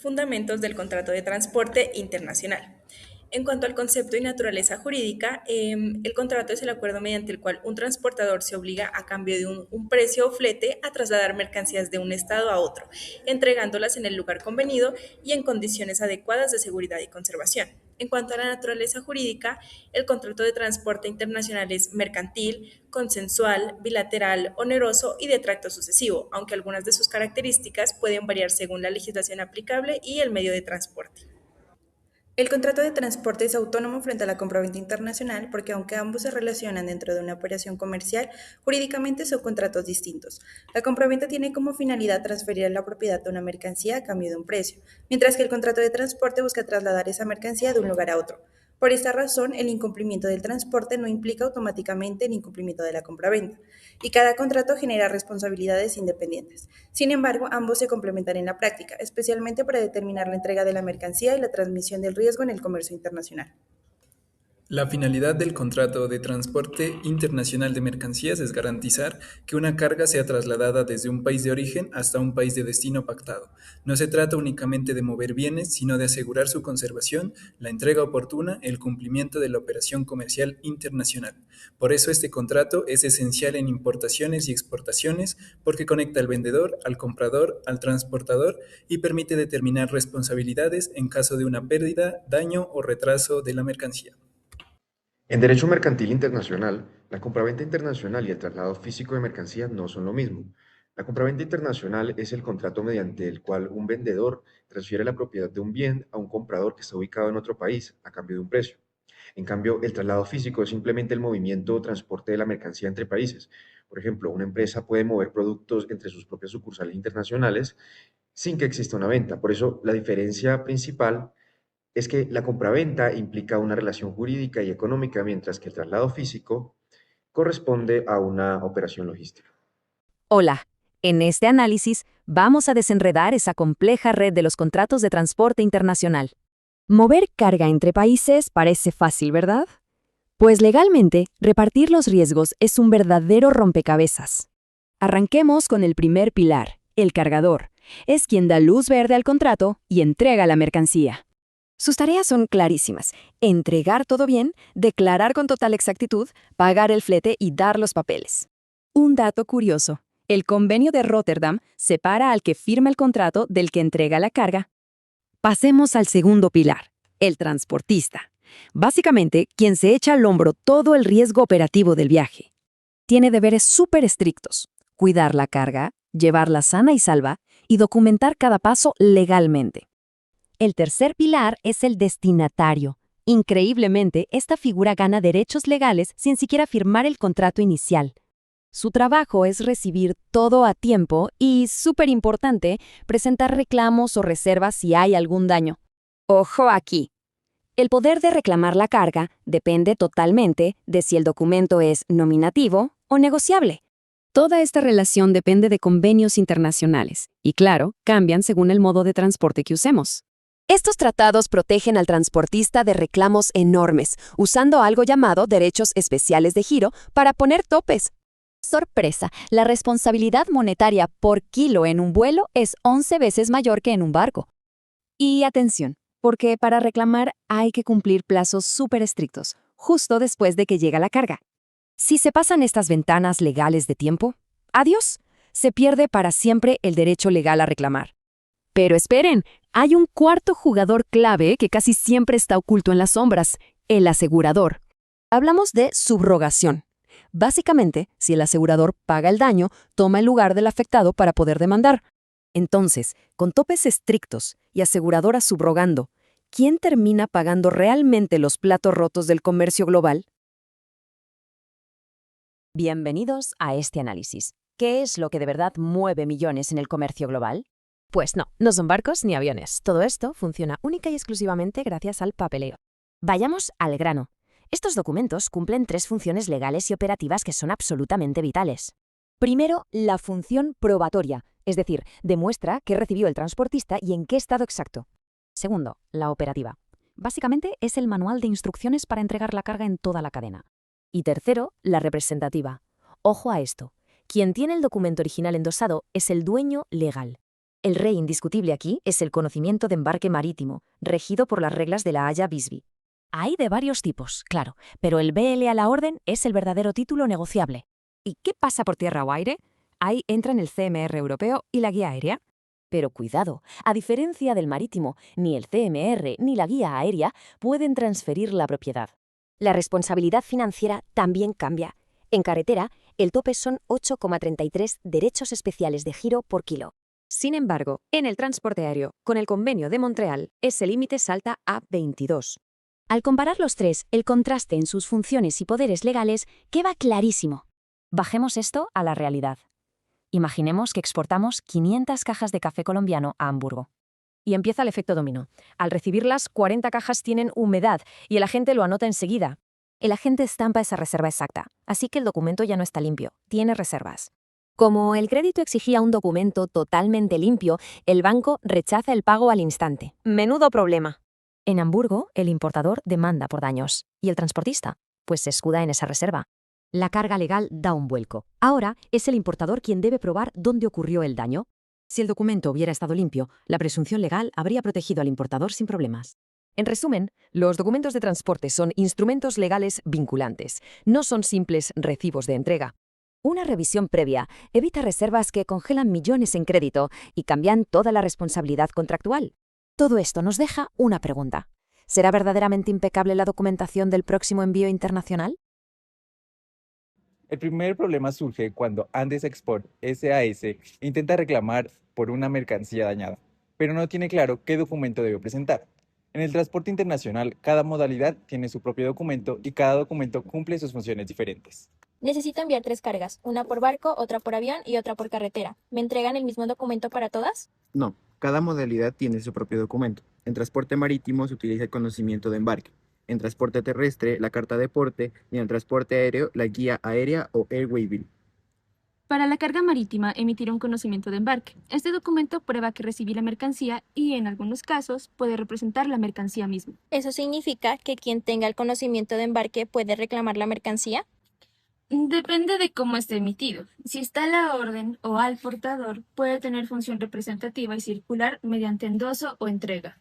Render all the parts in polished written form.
Fundamentos del contrato de transporte internacional. En cuanto al concepto y naturaleza jurídica, el contrato es el acuerdo mediante el cual un transportador se obliga a cambio de un precio o flete a trasladar mercancías de un estado a otro, entregándolas en el lugar convenido y en condiciones adecuadas de seguridad y conservación. En cuanto a la naturaleza jurídica, el contrato de transporte internacional es mercantil, consensual, bilateral, oneroso y de tracto sucesivo, aunque algunas de sus características pueden variar según la legislación aplicable y el medio de transporte. El contrato de transporte es autónomo frente a la compraventa internacional porque aunque ambos se relacionan dentro de una operación comercial, jurídicamente son contratos distintos. La compraventa tiene como finalidad transferir la propiedad de una mercancía a cambio de un precio, mientras que el contrato de transporte busca trasladar esa mercancía de un lugar a otro. Por esta razón, el incumplimiento del transporte no implica automáticamente el incumplimiento de la compraventa, y cada contrato genera responsabilidades independientes. Sin embargo, ambos se complementan en la práctica, especialmente para determinar la entrega de la mercancía y la transmisión del riesgo en el comercio internacional. La finalidad del contrato de transporte internacional de mercancías es garantizar que una carga sea trasladada desde un país de origen hasta un país de destino pactado. No se trata únicamente de mover bienes, sino de asegurar su conservación, la entrega oportuna, el cumplimiento de la operación comercial internacional. Por eso este contrato es esencial en importaciones y exportaciones porque conecta al vendedor, al comprador, al transportador y permite determinar responsabilidades en caso de una pérdida, daño o retraso de la mercancía. En derecho mercantil internacional, la compraventa internacional y el traslado físico de mercancías no son lo mismo. La compraventa internacional es el contrato mediante el cual un vendedor transfiere la propiedad de un bien a un comprador que está ubicado en otro país a cambio de un precio. En cambio, el traslado físico es simplemente el movimiento o transporte de la mercancía entre países. Por ejemplo, una empresa puede mover productos entre sus propias sucursales internacionales sin que exista una venta. Por eso, la diferencia principal es que la compraventa implica una relación jurídica y económica, mientras que el traslado físico corresponde a una operación logística. Hola, en este análisis vamos a desenredar esa compleja red de los contratos de transporte internacional. Mover carga entre países parece fácil, ¿verdad? Pues legalmente, repartir los riesgos es un verdadero rompecabezas. Arranquemos con el primer pilar, el cargador. Es quien da luz verde al contrato y entrega la mercancía. Sus tareas son clarísimas: entregar todo bien, declarar con total exactitud, pagar el flete y dar los papeles. Un dato curioso: el convenio de Rotterdam separa al que firma el contrato del que entrega la carga. Pasemos al segundo pilar, el transportista. Básicamente, quien se echa al hombro todo el riesgo operativo del viaje. Tiene deberes súper estrictos: cuidar la carga, llevarla sana y salva y documentar cada paso legalmente. El tercer pilar es el destinatario. Increíblemente, esta figura gana derechos legales sin siquiera firmar el contrato inicial. Su trabajo es recibir todo a tiempo y, súper importante, presentar reclamos o reservas si hay algún daño. Ojo aquí. El poder de reclamar la carga depende totalmente de si el documento es nominativo o negociable. Toda esta relación depende de convenios internacionales y, claro, cambian según el modo de transporte que usemos. Estos tratados protegen al transportista de reclamos enormes, usando algo llamado derechos especiales de giro para poner topes. Sorpresa, la responsabilidad monetaria por kilo en un vuelo es 11 veces mayor que en un barco. Y atención, porque para reclamar hay que cumplir plazos súper estrictos, justo después de que llega la carga. Si se pasan estas ventanas legales de tiempo, adiós, se pierde para siempre el derecho legal a reclamar. Pero esperen, hay un cuarto jugador clave que casi siempre está oculto en las sombras: el asegurador. Hablamos de subrogación. Básicamente, si el asegurador paga el daño, toma el lugar del afectado para poder demandar. Entonces, con topes estrictos y aseguradoras subrogando, ¿quién termina pagando realmente los platos rotos del comercio global? Bienvenidos a este análisis. ¿Qué es lo que de verdad mueve millones en el comercio global? Pues no son barcos ni aviones. Todo esto funciona única y exclusivamente gracias al papeleo. Vayamos al grano. Estos documentos cumplen 3 funciones legales y operativas que son absolutamente vitales. Primero, la función probatoria, es decir, demuestra qué recibió el transportista y en qué estado exacto. Segundo, la operativa. Básicamente es el manual de instrucciones para entregar la carga en toda la cadena. Y tercero, la representativa. Ojo a esto: quien tiene el documento original endosado es el dueño legal. El rey indiscutible aquí es el conocimiento de embarque marítimo, regido por las reglas de la Haya Bisbee. Hay de varios tipos, claro, pero el BL a la orden es el verdadero título negociable. ¿Y qué pasa por tierra o aire? Ahí entran el CMR europeo y la guía aérea. Pero cuidado, a diferencia del marítimo, ni el CMR ni la guía aérea pueden transferir la propiedad. La responsabilidad financiera también cambia. En carretera, el tope son 8,33 derechos especiales de giro por kilo. Sin embargo, en el transporte aéreo, con el Convenio de Montreal, ese límite salta a 22. Al comparar los tres, el contraste en sus funciones y poderes legales queda clarísimo. Bajemos esto a la realidad. Imaginemos que exportamos 500 cajas de café colombiano a Hamburgo. Y empieza el efecto dominó. Al recibirlas, 40 cajas tienen humedad y el agente lo anota enseguida. El agente estampa esa reserva exacta, así que el documento ya no está limpio, tiene reservas. Como el crédito exigía un documento totalmente limpio, el banco rechaza el pago al instante. ¡Menudo problema! En Hamburgo, el importador demanda por daños. ¿Y el transportista? Pues se escuda en esa reserva. La carga legal da un vuelco. Ahora es el importador quien debe probar dónde ocurrió el daño. Si el documento hubiera estado limpio, la presunción legal habría protegido al importador sin problemas. En resumen, los documentos de transporte son instrumentos legales vinculantes, no son simples recibos de entrega. Una revisión previa evita reservas que congelan millones en crédito y cambian toda la responsabilidad contractual. Todo esto nos deja una pregunta. ¿Será verdaderamente impecable la documentación del próximo envío internacional? El primer problema surge cuando Andes Export SAS intenta reclamar por una mercancía dañada, pero no tiene claro qué documento debe presentar. En el transporte internacional, cada modalidad tiene su propio documento y cada documento cumple sus funciones diferentes. Necesito enviar 3 cargas, una por barco, otra por avión y otra por carretera. ¿Me entregan el mismo documento para todas? No, cada modalidad tiene su propio documento. En transporte marítimo se utiliza el conocimiento de embarque. En transporte terrestre, la carta de porte, y en transporte aéreo, la guía aérea o Airway Bill. Para la carga marítima, emitiré un conocimiento de embarque. Este documento prueba que recibí la mercancía y, en algunos casos, puede representar la mercancía misma. ¿Eso significa que quien tenga el conocimiento de embarque puede reclamar la mercancía? Depende de cómo esté emitido. Si está a la orden o al portador, puede tener función representativa y circular mediante endoso o entrega.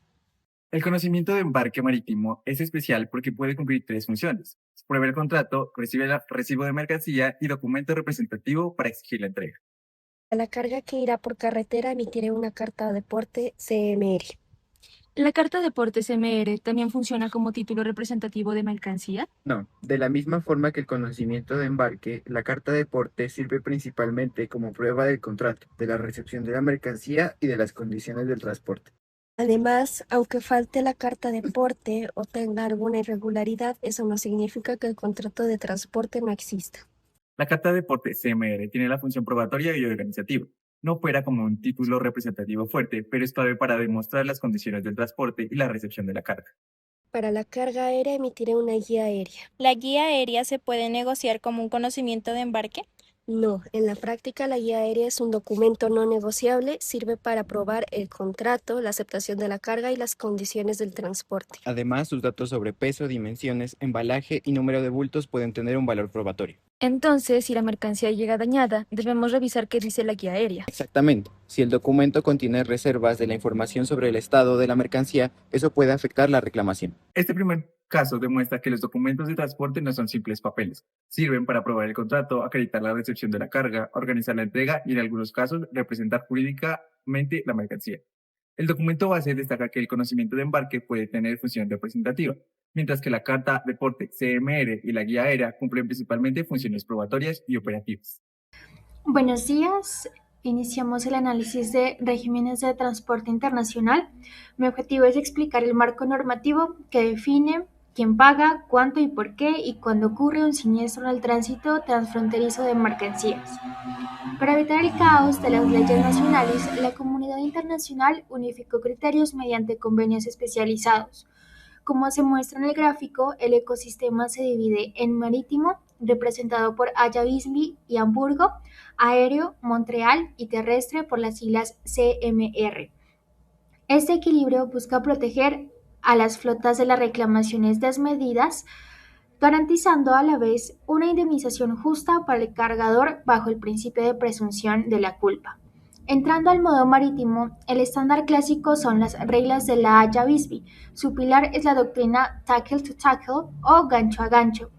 El conocimiento de embarque marítimo es especial porque puede cumplir 3 funciones: prueba el contrato, recibe el recibo de mercancía y documento representativo para exigir la entrega. A la carga que irá por carretera emitiré una carta de porte CMR. ¿La carta de porte CMR también funciona como título representativo de mercancía? No, de la misma forma que el conocimiento de embarque, la carta de porte sirve principalmente como prueba del contrato, de la recepción de la mercancía y de las condiciones del transporte. Además, aunque falte la carta de porte o tenga alguna irregularidad, eso no significa que el contrato de transporte no exista. La carta de porte CMR tiene la función probatoria y organizativa. No opera como un título representativo fuerte, pero es clave para demostrar las condiciones del transporte y la recepción de la carga. Para la carga aérea emitiré una guía aérea. ¿La guía aérea se puede negociar como un conocimiento de embarque? No, en la práctica la guía aérea es un documento no negociable, sirve para probar el contrato, la aceptación de la carga y las condiciones del transporte. Además, sus datos sobre peso, dimensiones, embalaje y número de bultos pueden tener un valor probatorio. Entonces, si la mercancía llega dañada, debemos revisar qué dice la guía aérea. Exactamente. Si el documento contiene reservas de la información sobre el estado de la mercancía, eso puede afectar la reclamación. Este primer caso demuestra que los documentos de transporte no son simples papeles. Sirven para aprobar el contrato, acreditar la recepción de la carga, organizar la entrega y, en algunos casos, representar jurídicamente la mercancía. El documento base destaca que el conocimiento de embarque puede tener función representativa, mientras que la carta de porte CMR y la guía aérea cumplen principalmente funciones probatorias y operativas. Buenos días. Iniciamos el análisis de regímenes de transporte internacional. Mi objetivo es explicar el marco normativo que define quién paga, cuánto y por qué y cuándo ocurre un siniestro en el tránsito transfronterizo de mercancías. Para evitar el caos de las leyes nacionales, la comunidad internacional unificó criterios mediante convenios especializados. Como se muestra en el gráfico, el ecosistema se divide en marítimo, representado por Haya Bisbee y Hamburgo, aéreo, Montreal y terrestre por las siglas CMR. Este equilibrio busca proteger a las flotas de las reclamaciones desmedidas, garantizando a la vez una indemnización justa para el cargador bajo el principio de presunción de la culpa. Entrando al modo marítimo, el estándar clásico son las reglas de la Haya-Bisbee. Su pilar es la doctrina tackle to tackle o gancho a gancho,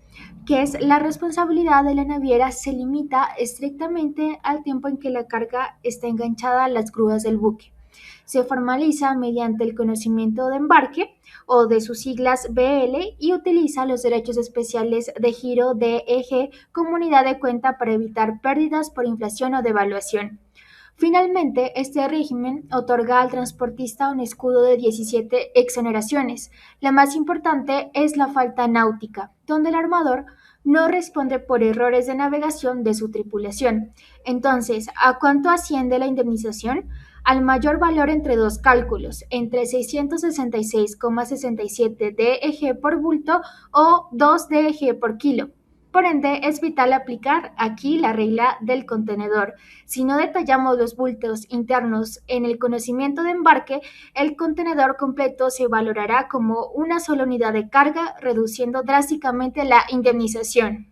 que es la responsabilidad de la naviera se limita estrictamente al tiempo en que la carga está enganchada a las grúas del buque. Se formaliza mediante el conocimiento de embarque o de sus siglas BL y utiliza los derechos especiales de giro DEG como unidad de cuenta para evitar pérdidas por inflación o devaluación. Finalmente, este régimen otorga al transportista un escudo de 17 exoneraciones. La más importante es la falta náutica, donde el armador no responde por errores de navegación de su tripulación. Entonces, ¿a cuánto asciende la indemnización? Al mayor valor entre dos cálculos, entre 666,67 DEG por bulto o 2 DEG por kilo. Por ende, es vital aplicar aquí la regla del contenedor. Si no detallamos los bultos internos en el conocimiento de embarque, el contenedor completo se valorará como una sola unidad de carga, reduciendo drásticamente la indemnización.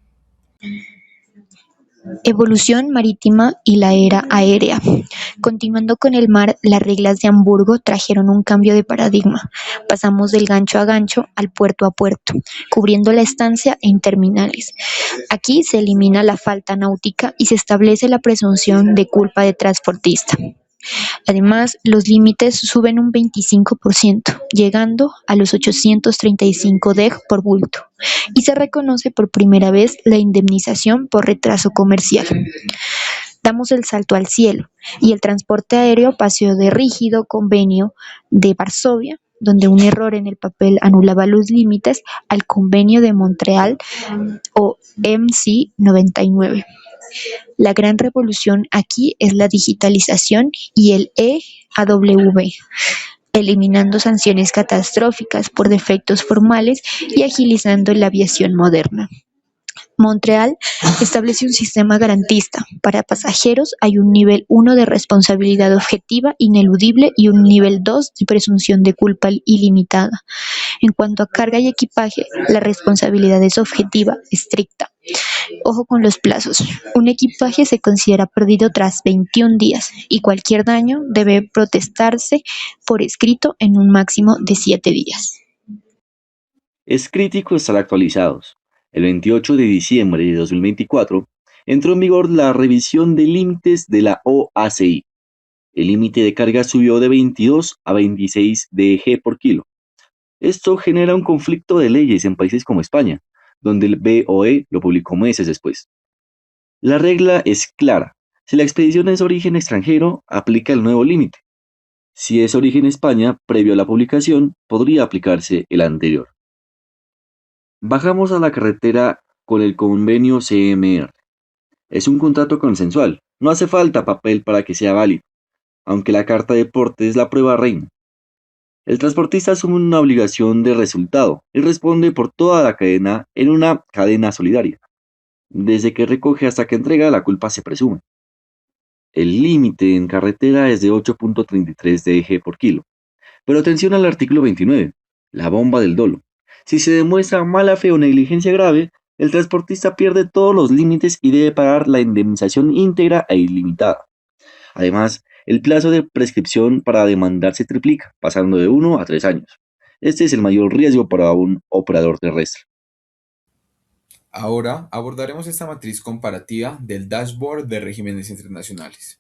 Evolución marítima y la era aérea. Continuando con el mar, las reglas de Hamburgo trajeron un cambio de paradigma. Pasamos del gancho a gancho al puerto a puerto, cubriendo la estancia en terminales. Aquí se elimina la falta náutica y se establece la presunción de culpa de transportista. Además, los límites suben un 25%, llegando a los 835 DEG por bulto, y se reconoce por primera vez la indemnización por retraso comercial. Damos el salto al cielo, y el transporte aéreo pasó de rígido convenio de Varsovia, donde un error en el papel anulaba los límites, al convenio de Montreal o MC 99. La gran revolución aquí es la digitalización y el EAW, eliminando sanciones catastróficas por defectos formales y agilizando la aviación moderna. Montreal establece un sistema garantista. Para pasajeros hay un nivel 1 de responsabilidad objetiva ineludible y un nivel 2 de presunción de culpa ilimitada. En cuanto a carga y equipaje, la responsabilidad es objetiva, estricta. Ojo con los plazos. Un equipaje se considera perdido tras 21 días y cualquier daño debe protestarse por escrito en un máximo de 7 días. Es crítico estar actualizados. El 28 de diciembre de 2024 entró en vigor la revisión de límites de la OACI. El límite de carga subió de 22 a 26 DG por kilo. Esto genera un conflicto de leyes en países como España, donde el BOE lo publicó meses después. La regla es clara. Si la expedición es origen extranjero, aplica el nuevo límite. Si es origen España, previo a la publicación, podría aplicarse el anterior. Bajamos a la carretera con el convenio CMR. Es un contrato consensual. No hace falta papel para que sea válido, aunque la carta de porte es la prueba reina. El transportista asume una obligación de resultado y responde por toda la cadena en una cadena solidaria. Desde que recoge hasta que entrega, la culpa se presume. El límite en carretera es de 8.33 DG por kilo. Pero atención al artículo 29, la bomba del dolo. Si se demuestra mala fe o negligencia grave, el transportista pierde todos los límites y debe pagar la indemnización íntegra e ilimitada. Además, el plazo de prescripción para demandar se triplica, pasando de 1 a 3 años. Este es el mayor riesgo para un operador terrestre. Ahora abordaremos esta matriz comparativa del dashboard de regímenes internacionales.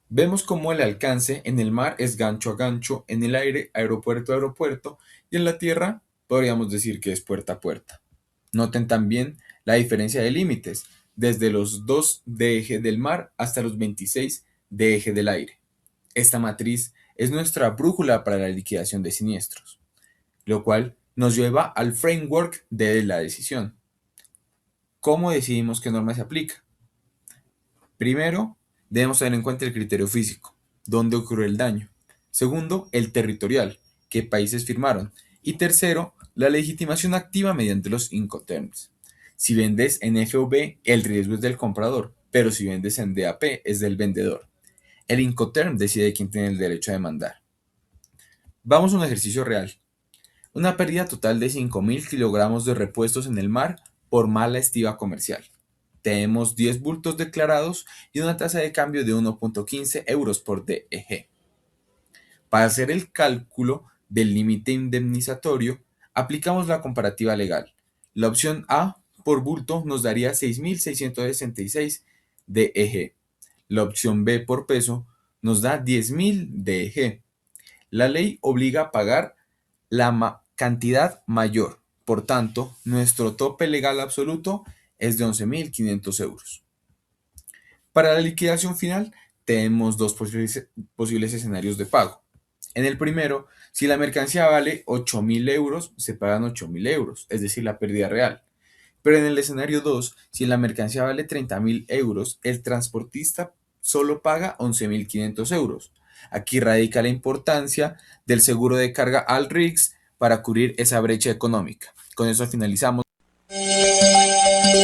Vemos cómo el alcance en el mar es gancho a gancho, en el aire aeropuerto a aeropuerto y en la tierra podríamos decir que es puerta a puerta. Noten también la diferencia de límites, desde los 2 DG del mar hasta los 26 DG del aire. Esta matriz es nuestra brújula para la liquidación de siniestros, lo cual nos lleva al framework de la decisión. ¿Cómo decidimos qué norma se aplica? Primero, debemos tener en cuenta el criterio físico, dónde ocurrió el daño. Segundo, el territorial, qué países firmaron. Y tercero, la legitimación activa mediante los Incoterms. Si vendes en FOB, el riesgo es del comprador, pero si vendes en DAP, es del vendedor. El Incoterm decide quién tiene el derecho a demandar. Vamos a un ejercicio real. Una pérdida total de 5.000 kilogramos de repuestos en el mar por mala estiva comercial. tenemos 10 bultos declarados y una tasa de cambio de 1.15 euros por DEG. Para hacer el cálculo del límite indemnizatorio, aplicamos la comparativa legal. La opción A por bulto nos daría 6.666 DEG. La opción B por peso nos da 10.000 DEG. La ley obliga a pagar la cantidad mayor. Por tanto, nuestro tope legal absoluto es de 11.500 euros. Para la liquidación final, tenemos dos posibles escenarios de pago. En el primero, si la mercancía vale 8.000 euros, se pagan 8.000 euros, es decir, la pérdida real. Pero en el escenario 2, si la mercancía vale 30.000 euros, el transportista solo paga 11.500 euros. Aquí radica la importancia del seguro de carga al RIX para cubrir esa brecha económica. Con eso finalizamos.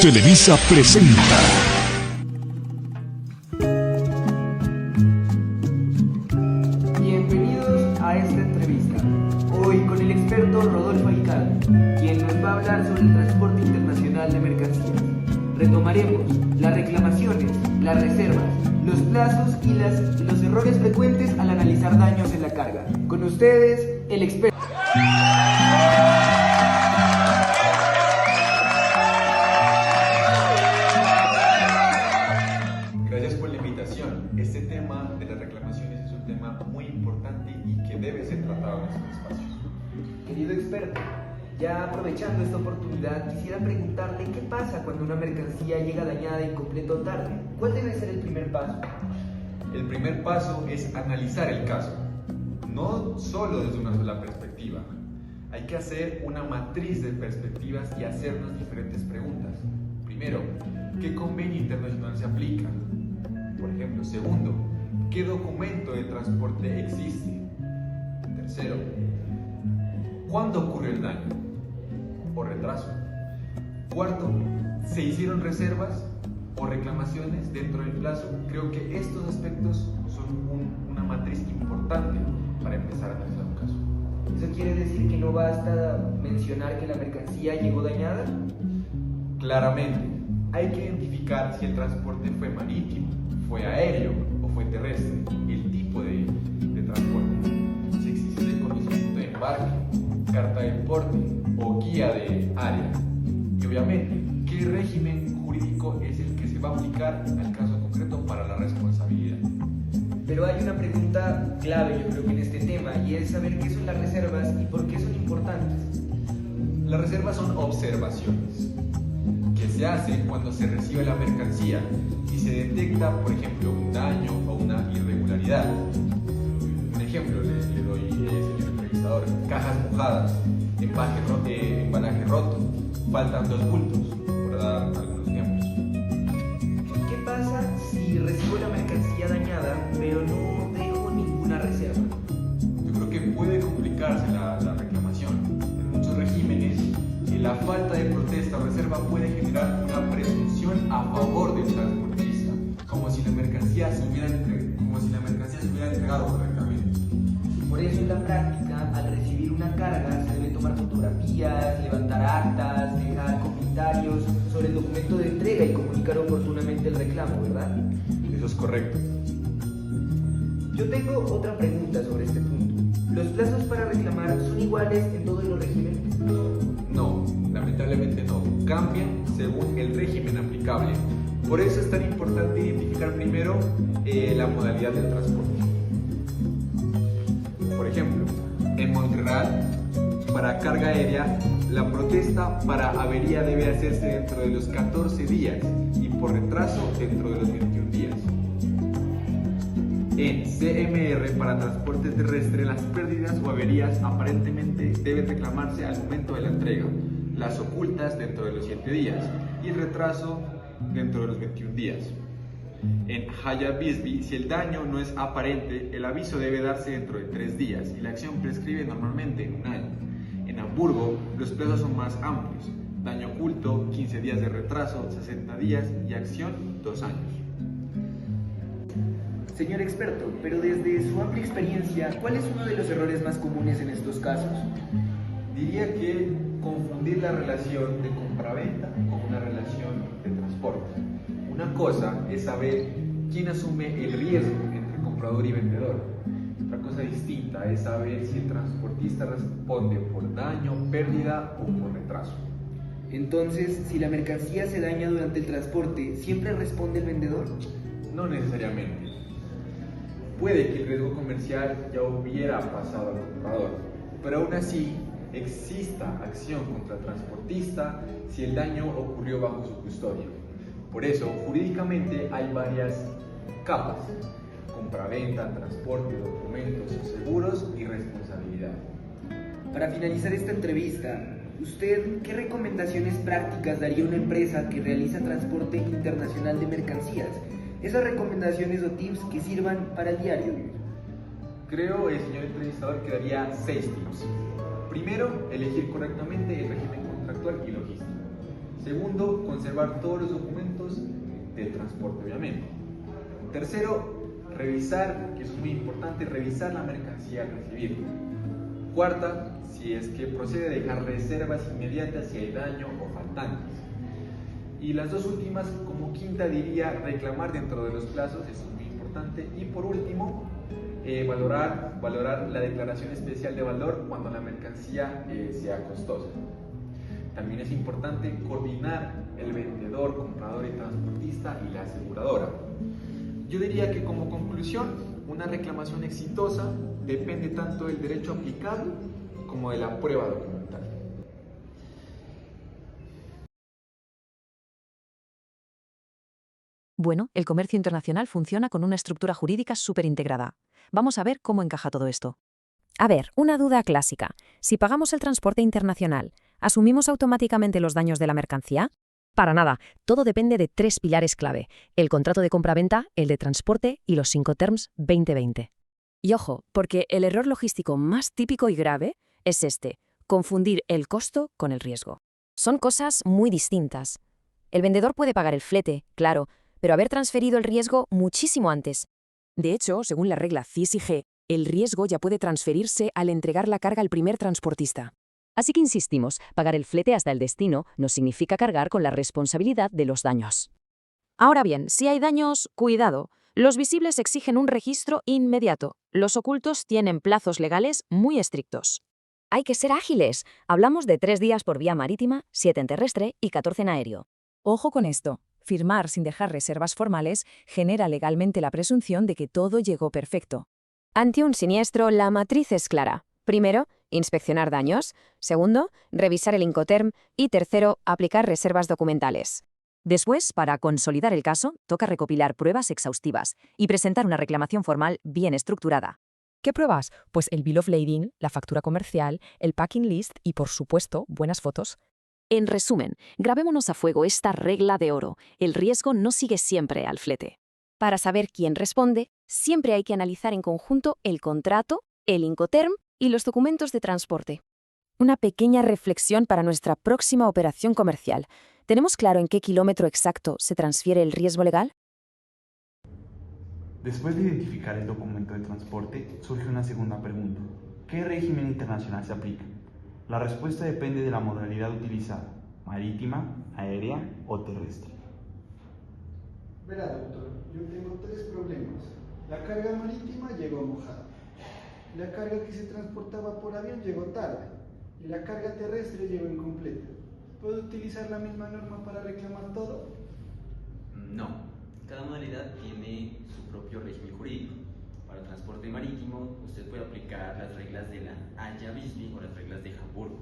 Televisa presenta. Bienvenidos a esta entrevista. Hoy con el experto Rodolfo Alcalde, quien nos va a hablar sobre el transporte internacional de mercancías. Retomaremos las reclamaciones, las reservas, los plazos y los errores frecuentes al analizar daños en la carga. Con ustedes, el experto. Gracias por la invitación. Este tema de las reclamaciones es un tema muy importante y que debe ser tratado en estos espacios. Querido experto, ya aprovechando esta oportunidad, quisiera preguntarle qué pasa cuando una mercancía llega dañada, incompleta o tarde. ¿Cuál debe ser el primer paso? El primer paso es analizar el caso, no solo desde una sola perspectiva. Hay que hacer una matriz de perspectivas y hacernos diferentes preguntas. Primero, ¿qué convenio internacional se aplica? Por ejemplo, segundo, ¿qué documento de transporte existe? Tercero, ¿cuándo ocurrió el daño o retraso? Cuarto, ¿se hicieron reservas o reclamaciones dentro del plazo? Creo que estos aspectos son una matriz importante para empezar a analizar un caso. ¿Eso quiere decir que no basta mencionar que la mercancía llegó dañada? Claramente, hay que identificar si el transporte fue marítimo, fue aéreo o fue terrestre, el tipo de transporte, si existe conocimiento de embarque, carta de porte o guía de área. Y obviamente, ¿qué régimen jurídico es el que se va a aplicar al caso concreto para la responsabilidad? Pero hay una pregunta clave, yo creo que en este tema, y es saber qué son las reservas y por qué son importantes. Las reservas son observaciones que se hacen cuando se recibe la mercancía y se detecta, por ejemplo, un daño o una irregularidad. Un ejemplo le doy, señor entrevistador: cajas mojadas, embalaje roto, faltan 2 bultos, por dar algunos ejemplos. ¿Qué pasa si recibo la mercancía dañada pero no dejo ninguna reserva? Yo creo que puede complicarse la reclamación. En muchos regímenes, la falta de protesta o reserva puede generar una presunción a favor del transportista, como si la mercancía se hubiera entregado correctamente. Por eso en la práctica, al recibir una carga, se debe tomar fotografías, levantar actas, dejar comentarios sobre el documento de entrega y comunicar oportunamente el reclamo, ¿verdad? Eso es correcto. Yo tengo otra pregunta sobre este punto. ¿Los plazos para reclamar son iguales en todos los regímenes? No, lamentablemente no. Cambian según el régimen aplicable. Por eso es tan importante identificar primero la modalidad del transporte. Por ejemplo, en Montreal, para carga aérea, la protesta para avería debe hacerse dentro de los 14 días y por retraso dentro de los 21 días. En CMR, para transporte terrestre, las pérdidas o averías aparentemente deben reclamarse al momento de la entrega, las ocultas dentro de los 7 días y el retraso dentro de los 21 días. En Haya-Bisbee, si el daño no es aparente, el aviso debe darse dentro de 3 días y la acción prescribe normalmente en 1 año. En Hamburgo, los plazos son más amplios: daño oculto, 15 días de retraso, 60 días y acción, 2 años. Señor experto, pero desde su amplia experiencia, ¿cuál es uno de los errores más comunes en estos casos? Diría que confundir la relación de compraventa o una relación de transporte. Una cosa es saber quién asume el riesgo entre comprador y vendedor. Otra cosa distinta es saber si el transportista responde por daño, pérdida o por retraso. Entonces, si la mercancía se daña durante el transporte, ¿siempre responde el vendedor? No necesariamente. Puede que el riesgo comercial ya hubiera pasado al comprador, pero aún así exista acción contra el transportista si el daño ocurrió bajo su custodia. Por eso, jurídicamente hay varias capas: compraventa, transporte, documentos, seguros y responsabilidad. Para finalizar esta entrevista, ¿usted qué recomendaciones prácticas daría a una empresa que realiza transporte internacional de mercancías? Esas recomendaciones o tips que sirvan para el diario vivir. Creo, señor entrevistador, que daría 6 tips. Primero, elegir correctamente el régimen contractual y logístico. Segundo, conservar todos los documentos del transporte, obviamente. Tercero, revisar, que es muy importante, revisar la mercancía al recibirla. Cuarta, si es que procede, dejar reservas inmediatas si hay daño o faltantes. Y las dos últimas, como quinta, diría reclamar dentro de los plazos, eso es muy importante. Y por último, valorar la declaración especial de valor cuando la mercancía sea costosa. También es importante coordinar el vendedor, comprador y transportista y la aseguradora. Yo diría que como conclusión, una reclamación exitosa depende tanto del derecho aplicado como de la prueba documental. Bueno, el comercio internacional funciona con una estructura jurídica súper integrada. Vamos a ver cómo encaja todo esto. A ver, una duda clásica. Si pagamos el transporte internacional, ¿asumimos automáticamente los daños de la mercancía? Para nada, todo depende de 3 pilares clave: el contrato de compraventa, el de transporte y los Incoterms 2020. Y ojo, porque el error logístico más típico y grave es este: confundir el costo con el riesgo. Son cosas muy distintas. El vendedor puede pagar el flete, claro, pero haber transferido el riesgo muchísimo antes. De hecho, según la regla CIS-IG, el riesgo ya puede transferirse al entregar la carga al primer transportista. Así que insistimos, pagar el flete hasta el destino no significa cargar con la responsabilidad de los daños. Ahora bien, si hay daños, cuidado. Los visibles exigen un registro inmediato. Los ocultos tienen plazos legales muy estrictos. Hay que ser ágiles. Hablamos de 3 días por vía marítima, 7 en terrestre y 14 en aéreo. Ojo con esto. Firmar sin dejar reservas formales genera legalmente la presunción de que todo llegó perfecto. Ante un siniestro, la matriz es clara. Primero, inspeccionar daños. Segundo, revisar el Incoterm. Y tercero, aplicar reservas documentales. Después, para consolidar el caso, toca recopilar pruebas exhaustivas y presentar una reclamación formal bien estructurada. ¿Qué pruebas? Pues el bill of lading, la factura comercial, el packing list y, por supuesto, buenas fotos. En resumen, grabémonos a fuego esta regla de oro: el riesgo no sigue siempre al flete. Para saber quién responde, siempre hay que analizar en conjunto el contrato, el Incoterm y los documentos de transporte. Una pequeña reflexión para nuestra próxima operación comercial. ¿Tenemos claro en qué kilómetro exacto se transfiere el riesgo legal? Después de identificar el documento de transporte, surge una segunda pregunta. ¿Qué régimen internacional se aplica? La respuesta depende de la modalidad utilizada: marítima, aérea o terrestre. Verá, doctor, yo tengo 3 problemas. La carga marítima llegó mojada. La carga que se transportaba por avión llegó tarde. Y la carga terrestre llegó incompleta. ¿Puedo utilizar la misma norma para reclamar todo? No. Cada modalidad tiene su propio régimen jurídico. Para el transporte marítimo, usted puede aplicar las reglas de la Haya-Visby o las reglas de Hamburgo,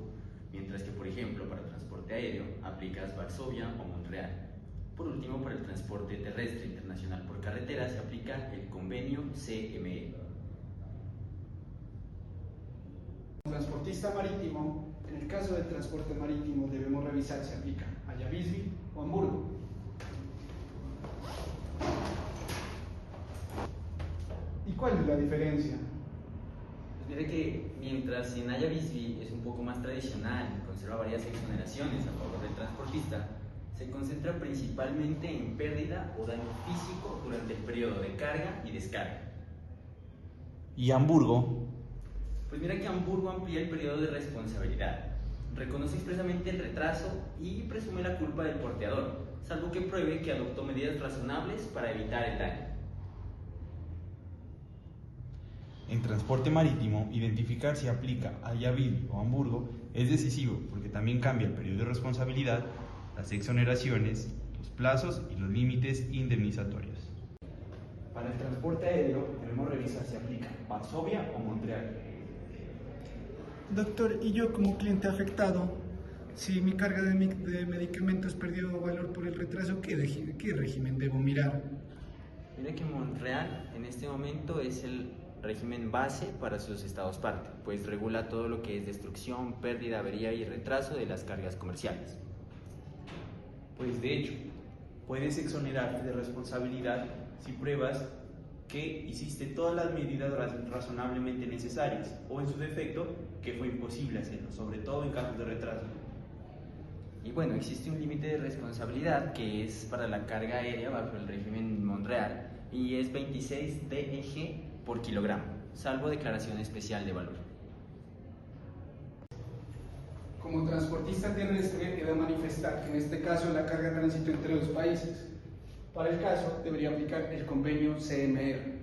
mientras que, por ejemplo, para el transporte aéreo, aplicas Varsovia o Montreal. Por último, para el transporte terrestre internacional por carretera se aplica el convenio CME. Transportista marítimo, en el caso del transporte marítimo debemos revisar si aplica Haya-Visby o Hamburgo. ¿Y cuál es la diferencia? Pues mire que mientras en Haya-Visby es un poco más tradicional y conserva varias exoneraciones a favor del transportista, se concentra principalmente en pérdida o daño físico durante el periodo de carga y descarga. ¿Y Hamburgo? Pues mira que Hamburgo amplía el periodo de responsabilidad. reconoce expresamente el retraso y presume la culpa del porteador, salvo que pruebe que adoptó medidas razonables para evitar el daño. En transporte marítimo, identificar si aplica a Yavili o Hamburgo es decisivo porque también cambia el periodo de responsabilidad, las exoneraciones, los plazos y los límites indemnizatorios. Para el transporte aéreo debemos revisar si aplica Varsovia o Montreal. Doctor, y yo como cliente afectado, si mi carga de medicamentos perdió valor por el retraso, ¿qué régimen debo mirar? Mire que Montreal en este momento es el régimen base para sus estados parte, pues regula todo lo que es destrucción, pérdida, avería y retraso de las cargas comerciales. Pues de hecho, puedes exonerarte de responsabilidad si pruebas que hiciste todas las medidas razonablemente necesarias o en su defecto que fue imposible hacerlo, sobre todo en casos de retraso. Y bueno, existe un límite de responsabilidad que es para la carga aérea bajo el régimen Montreal y es 26 DEG por kilogramo, salvo declaración especial de valor. Como transportista terrestre he de manifestar que en este caso la carga transita entre dos países. Para el caso debería aplicar el convenio CMR.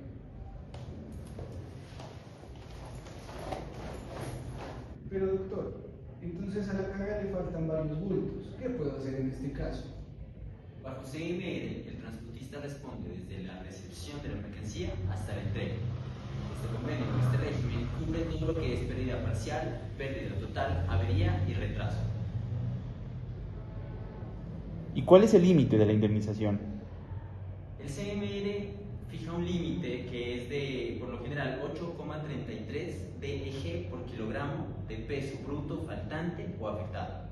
Pero doctor, entonces a la carga le faltan varios bultos. ¿Qué puedo hacer en este caso? Bajo CMR, el transportista responde desde la recepción de la mercancía hasta la entrega. Este convenio, este régimen, cubre todo lo que es pérdida parcial, pérdida total, avería y retraso. ¿Y cuál es el límite de la indemnización? El CMR fija un límite que es de, por lo general, 8,33 DEG por kilogramo de peso bruto faltante o afectado.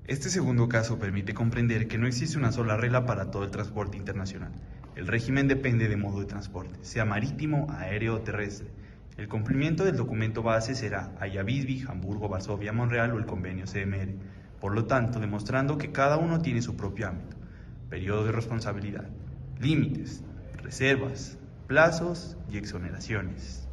Este segundo caso permite comprender que no existe una sola regla para todo el transporte internacional. El régimen depende de modo de transporte, sea marítimo, aéreo o terrestre. El cumplimiento del documento base será Haia-Visby, Hamburgo, Varsovia, Montreal o el convenio CMR. Por lo tanto, demostrando que cada uno tiene su propio ámbito, periodo de responsabilidad, límites, reservas, plazos y exoneraciones.